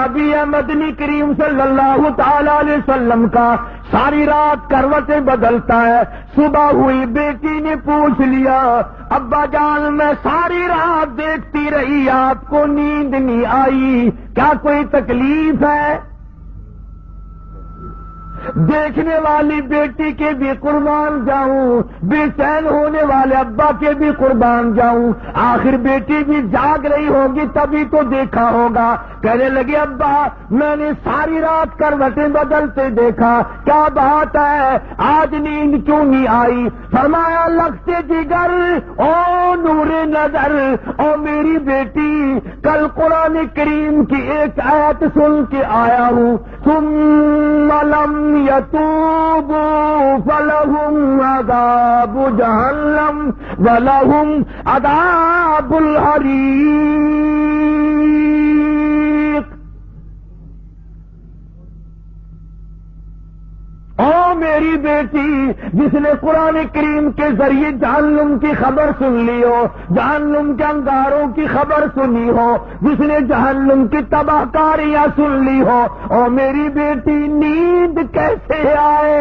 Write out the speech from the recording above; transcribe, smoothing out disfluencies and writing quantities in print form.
صحابی ہے مدنی کریم صلی اللہ تعالی علیہ وسلم کا، ساری رات کروٹیں بدلتا ہے. صبح ہوئی بیٹی نے پوچھ لیا ابا جان میں ساری رات دیکھتی رہی آپ کو نیند نہیں آئی، کیا کوئی تکلیف ہے؟ دیکھنے والی بیٹی کے بھی قربان جاؤں، بے چین ہونے والے ابا کے بھی قربان جاؤں. آخر بیٹی بھی جاگ رہی ہوگی تبھی تو دیکھا ہوگا. کہنے لگے ابا میں نے ساری رات کروٹیں بدلتے دیکھا، کیا بات ہے آج نیند کیوں نہیں آئی؟ فرمایا لگتے جگر او نور نظر، او میری بیٹی کل قرآن کریم کی ایک آیت سن کے آیا ہوں، ثم لم یتوبوا فلہم عذاب جہنم ولہم عذاب الحریق. او میری بیٹی جس نے قرآن کریم کے ذریعے جہنم کی خبر سن لی ہو، جہنم کے انگاروں کی خبر سنی ہو، جس نے جہنم کی تباہ کاریاں سن لی ہو، او میری بیٹی نیند کیسے آئے؟